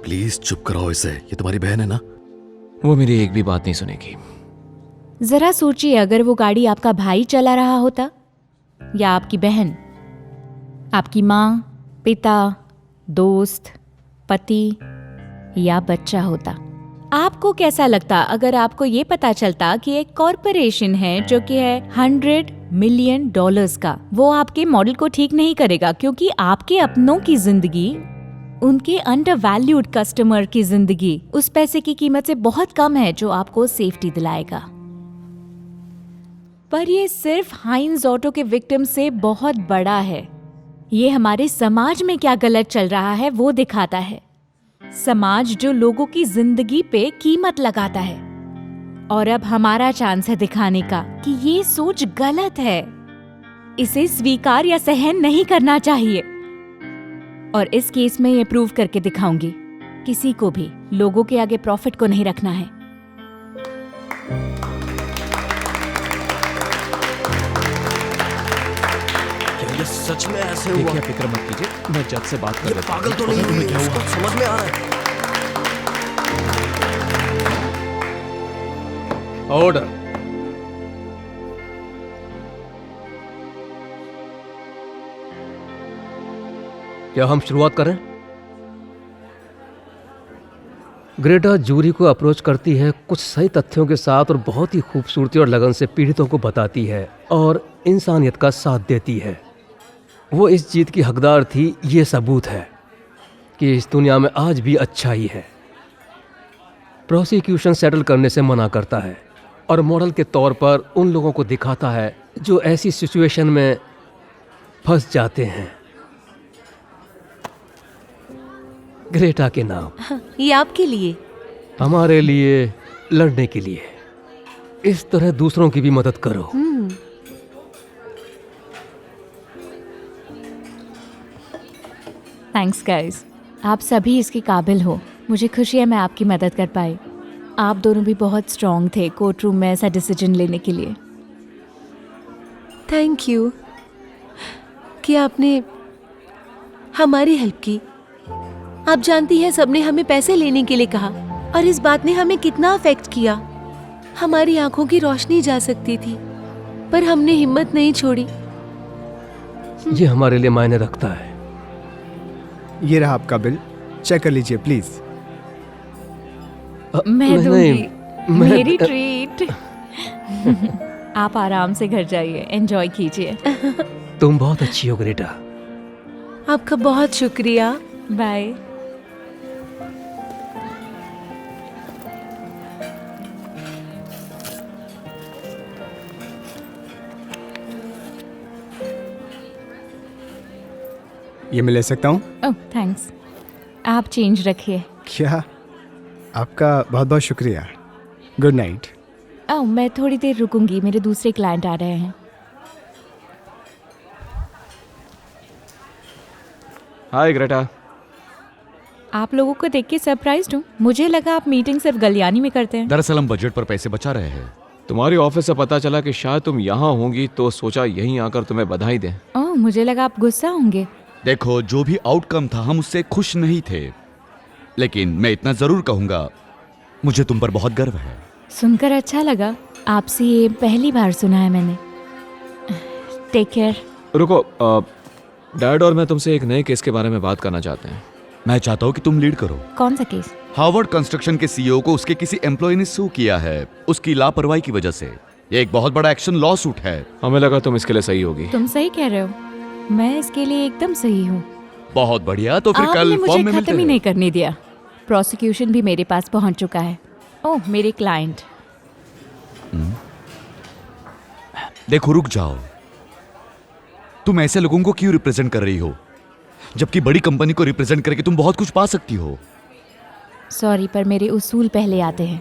प्लीज चुप कराओ इसे, ये तुम्हारी बहन है ना। वो मेरी एक भी बात नहीं सुनेगी। जरा सोचिए, अगर वो गाड़ी आपका भाई चला रहा होता या आपकी बहन, आपकी माँ, पिता, दोस्त, पति या बच्चा होता, आपको कैसा लगता अगर आपको ये पता चलता कि एक कॉरपोरेशन है जो कि है $100 मिलियन का, वो आपके मॉडल को ठीक नहीं करेगा क्योंकि आपके अपनों की जिंदगी, उनके अंडरवैल्यूड कस्टमर की जिंदगी उस पैसे की कीमत से बहुत कम है जो आपको सेफ्टी दिलाएगा। पर ये सिर्फ हाइंज ऑटो के विक्टिम से बहुत बड़ा है। ये हमारे समाज में क्या गलत चल रहा है वो दिखाता है। समाज जो लोगों की जिंदगी पे कीमत लगाता है। और अब हमारा चांस है दिखाने का कि ये सोच गलत है। इसे स्वीकार या सहन नहीं करना चाहिए। और इस केस में ये प्रूव करके दिखाऊंगी, किसी को भी लोगों के आगे प्रॉफिट को नहीं रखना है। क्या ये सच में ऐसे हुआ? देखिए, फिक्र मत कीजिए, मैं जज से बात कर ये लेता हूं। पागल तो नहीं हुई, इसको समझ में आ रहा है। ऑर्डर। क्या हम शुरुआत करें? ग्रेटा जूरी को अप्रोच करती है कुछ सही तथ्यों के साथ और बहुत ही खूबसूरती और लगन से पीड़ितों को बताती है और इंसानियत का साथ देती है। वो इस जीत की हकदार थी, ये सबूत है कि इस दुनिया में आज भी अच्छाई है। प्रोसिक्यूशन सेटल करने से मना करता है और मॉडल के तौर पर उन लोगों को दिखाता है जो ऐसी सिचुएशन में फंस जाते हैं। ग्रेटा के नाम। ये आपके लिए, हमारे लिए, लड़ने के लिए। इस तरह दूसरों की भी मदद करो। थैंक्स गाइस, आप सभी इसके काबिल हो। मुझे खुशी है मैं आपकी मदद कर पाई। आप दोनों भी बहुत स्ट्रांग थे कोर्ट रूम में ऐसा डिसीजन लेने के लिए। थैंक यू कि आपने हमारी हेल्प की। आप जानती हैं सबने हमें पैसे लेने के लिए कहा और इस बात ने हमें कितना अफेक्ट किया। हमारी आंखों की रोशनी जा सकती थी पर हमने हिम्मत नहीं छोड़ी। ये हमारे लिए मायने रखता है। ये रहा आपका बिल, चेक कर लीजिए प्लीज। मैं दूंगी मैं- मेरी ट्रीट। आप आराम से घर जाइए, एंजॉय कीजिए। तुम बहुत अच्छी हो ग्रेटा। आपका बहुत शुक्रिया। बाय। ये मैं ले सकता हूँ? ओह थैंक्स। आप चेंज रखिए। क्या? आपका बहुत बहुत शुक्रिया। Good night. ओह मैं थोड़ी देर रुकूंगी, मेरे दूसरे क्लाइंट आ रहे हैं। हाय ग्रेटा। आप लोगों को देख के सरप्राइज्ड हूँ। मुझे लगा आप मीटिंग सिर्फ गलियानी में करते हैं। दरअसल हम बजट पर पैसे बचा रहे हैं। तुम्हारी ऑफिस से पता चला कि शायद तुम यहाँ होंगी तो सोचा यहीं आकर तुम्हें बधाई दें। ओह मुझे लगा आप गुस्सा होंगे। देखो, जो भी आउटकम था हम उससे खुश नहीं थे, लेकिन मैं इतना जरूर कहूंगा, मुझे तुम पर बहुत गर्व है। सुनकर अच्छा लगा। आपसे ये पहली बार सुना है मैंने। Take care. रुको, डैड और मैं तुमसे एक नए केस के बारे में बात करना चाहते हैं। मैं चाहता हूँ कि तुम लीड करो। कौन सा केस? हार्वर्ड कंस्ट्रक्शन के सीईओ को उसके किसी एम्प्लॉय ने सू किया है उसकी लापरवाही की वजह से। ये एक बहुत बड़ा एक्शन लॉ सूट है। हमें लगा तुम इसके लिए सही होगी। तुम सही कह रहे हो, मैं इसके लिए एकदम सही हूँ। बहुत बढ़िया, तो फिर आपने कल मुझे फॉर्म में मिलते खत्म ही हैं। नहीं करने दिया। प्रोसिक्यूशन भी मेरे पास पहुंच चुका है। ओह मेरे क्लाइंट। देखो, रुक जाओ। तुम ऐसे लोगों को क्यों रिप्रेजेंट कर रही हो, जबकि बड़ी कंपनी को रिप्रेजेंट करके तुम बहुत कुछ पा सकती हो। सॉरी पर मेरे उसूल पहले आते हैं,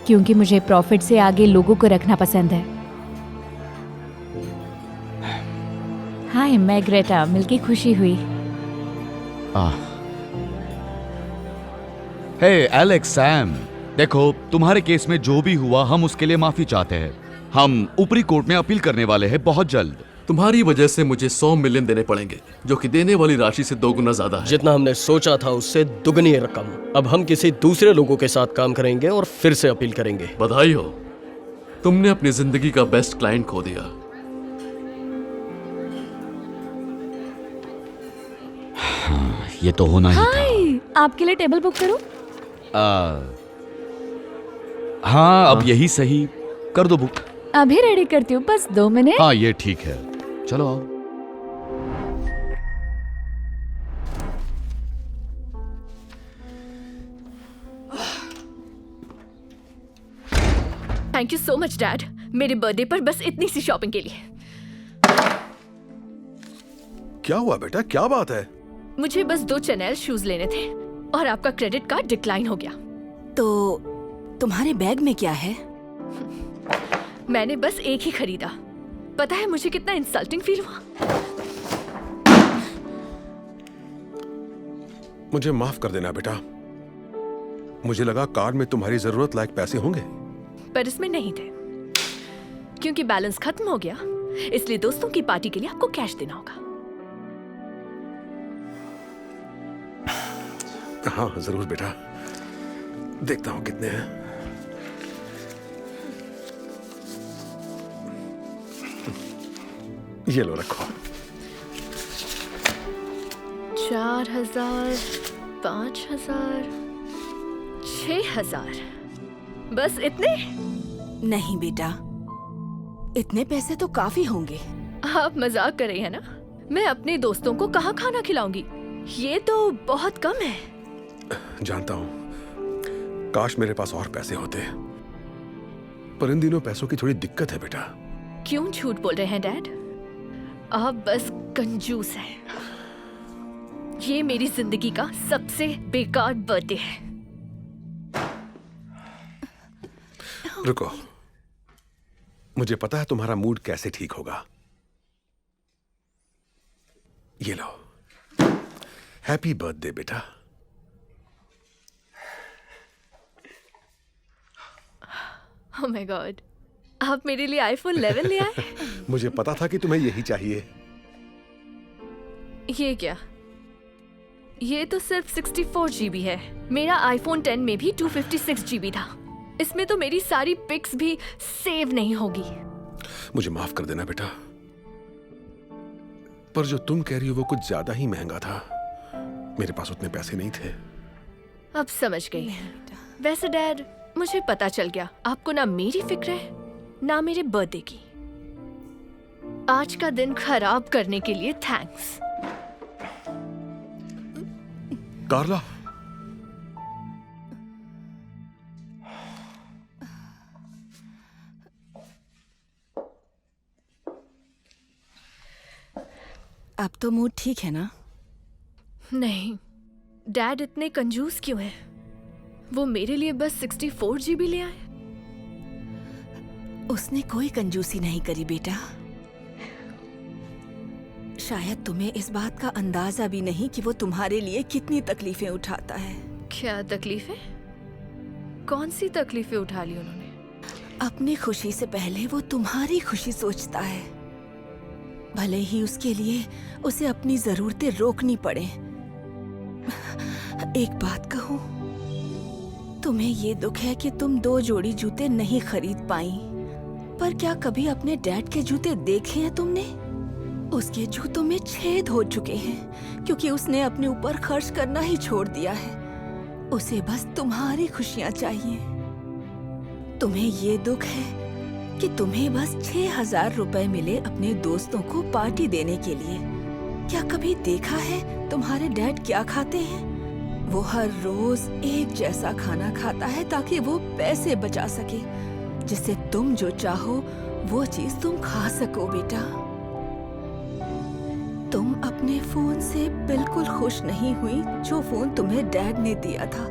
क्योंकि मुझे प्रॉफिट से आगे लोगों को रखना पसंद है। हाय, मैं ग्रेटा, मिलके खुशी हुई। हे एलेक्स, सैम, देखो, तुम्हारे केस में जो भी हुआ हम उसके लिए माफी चाहते हैं। हम ऊपरी कोर्ट में अपील करने वाले हैं बहुत जल्द। तुम्हारी वजह से मुझे 100 मिलियन देने पड़ेंगे, जो कि देने वाली राशि से 2 गुना ज्यादा है। जितना हमने सोचा था उससे दुगनी रकम। अब हम किसी दूसरे लोगों के साथ काम करेंगे और फिर से अपील करेंगे। बधाई हो, तुमने अपनी जिंदगी का बेस्ट क्लाइंट खो दिया। ये तो होना ही था। हाय, आपके लिए टेबल बुक करूं? हाँ, अब यही सही, कर दो बुक। अभी रेडी करती हूँ, बस 2 मिनट। हाँ, ये ठीक है, चलो आओ। Thank you so much dad, मेरे बर्थडे पर बस इतनी सी शॉपिंग के लिए। क्या हुआ बेटा, क्या बात है? मुझे बस 2 चैनल शूज लेने थे और आपका क्रेडिट कार्ड डिक्लाइन हो गया। तो तुम्हारे बैग में क्या है? मैंने बस एक ही खरीदा। पता है मुझे कितना इंसल्टिंग फील हुआ। मुझे माफ कर देना बेटा, मुझे लगा कार्ड में तुम्हारी जरूरत लायक पैसे होंगे। पर इसमें नहीं थे, क्योंकि बैलेंस खत्म हो गया, इसलिए दोस्तों की पार्टी के लिए आपको कैश देना होगा। हाँ जरूर बेटा, देखता हूँ कितने हैं। ये लो रखो। 4000, 5000, 6000, बस इतने? नहीं बेटा, इतने पैसे तो काफी होंगे। आप मजाक कर रही हैं ना? मैं अपने दोस्तों को कहाँ खाना खिलाऊंगी? ये तो बहुत कम है। जानता हूँ, काश मेरे पास और पैसे होते, पर इन दिनों पैसों की थोड़ी दिक्कत है बेटा। क्यों झूठ बोल रहे हैं डैड? आप बस कंजूस हैं। ये मेरी जिंदगी का सबसे बेकार बर्थडे है। रुको, मुझे पता है तुम्हारा मूड कैसे ठीक होगा। ये लो, हैप्पी बर्थडे बेटा। ओह माय गॉड, आप मेरे लिए आईफोन 11 ले आए? मुझे पता था कि तुम्हें यही चाहिए। ये क्या? ये तो सिर्फ 64 GB है। मेरा आईफोन 10 में भी 256 GB था। इसमें तो मेरी सारी पिक्स भी सेव नहीं होगी। मुझे माफ कर देना बेटा, पर जो तुम कह रही हो वो कुछ ज्यादा ही महंगा था। मेरे पास उतने पैसे नहीं थे। अब समझ गई। वैसे डैड, मुझे पता चल गया आपको ना मेरी फिक्र है ना मेरे बर्थडे की। आज का दिन खराब करने के लिए थैंक्स। कार्ला, अब तो मूड ठीक है ना? नहीं, डैड इतने कंजूस क्यों हैं? वो मेरे लिए बस 64 GB ले आए। उसने कोई कंजूसी नहीं करी बेटा। शायद तुम्हें इस बात का अंदाजा भी नहीं कि वो तुम्हारे लिए कितनी तकलीफें उठाता है। क्या तकलीफें? कौन सी तकलीफें उठा ली उन्होंने? अपनी खुशी से पहले वो तुम्हारी खुशी सोचता है, भले ही उसके लिए उसे अपनी जरूरतें रोकनी पड़े। एक बात कहूं, तुम्हें ये दुख है कि तुम 2 जोड़ी जूते नहीं खरीद पाई, पर क्या कभी अपने डैड के जूते देखे हैं तुमने? उसके जूतों में छेद हो चुके हैं क्योंकि उसने अपने ऊपर खर्च करना ही छोड़ दिया है। उसे बस तुम्हारी खुशियां चाहिए। तुम्हें ये दुख है कि तुम्हें बस 6000 रुपए मिले अपने दोस्तों को पार्टी देने के लिए। क्या कभी देखा है तुम्हारे डैड क्या खाते हैं? वो हर रोज एक जैसा खाना खाता है ताकि वो पैसे बचा सके, जिससे तुम जो चाहो वो चीज तुम खा सको बेटा। तुम अपने फोन से बिल्कुल खुश नहीं हुई जो फोन तुम्हें डैड ने दिया था,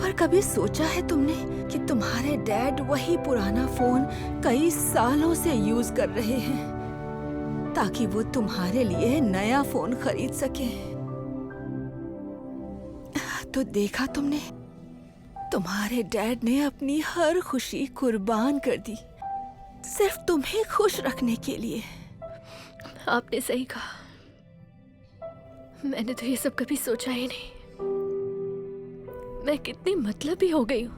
पर कभी सोचा है तुमने कि तुम्हारे डैड वही पुराना फोन कई सालों से यूज कर रहे हैं ताकि वो तुम्हारे लिए नया फोन खरीद सके? तो देखा तुमने, तुम्हारे डैड ने अपनी हर खुशी कुर्बान कर दी सिर्फ तुम्हें खुश रखने के लिए। आपने सही कहा, मैंने तो ये सब कभी सोचा ही नहीं। मैं कितनी मतलबी हो गई हूँ।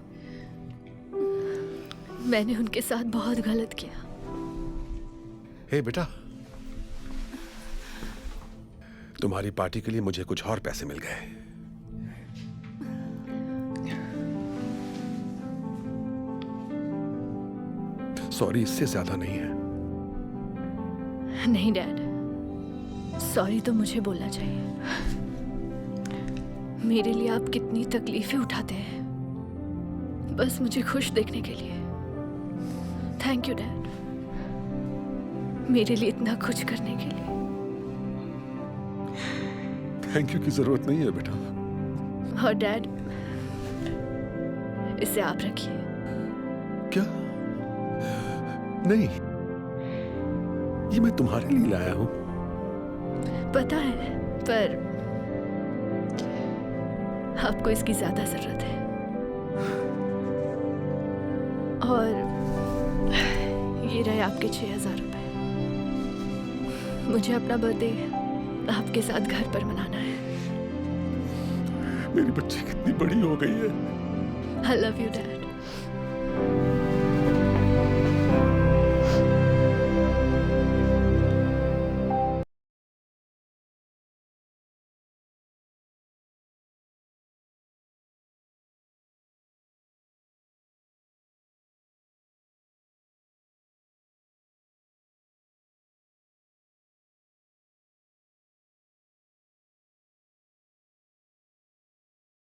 मैंने उनके साथ बहुत गलत किया। हे बेटा, तुम्हारी पार्टी के लिए मुझे कुछ और पैसे मिल गए। सॉरी, इससे ज्यादा नहीं है। नहीं डैड, सॉरी तो मुझे बोलना चाहिए। मेरे लिए आप कितनी तकलीफें उठाते हैं बस मुझे खुश देखने के लिए। थैंक यू डैड, मेरे लिए इतना कुछ करने के लिए। थैंक यू की जरूरत नहीं है बेटा। और डैड, इसे आप रखिए। क्या? नहीं, ये मैं तुम्हारे लिए लाया हूं। पता है, पर आपको इसकी ज्यादा जरूरत है। और ये रहे आपके 6,000 रुपए। मुझे अपना बर्थडे आपके साथ घर पर मनाना है। मेरी बच्ची कितनी बड़ी हो गई है। I love you, Dad.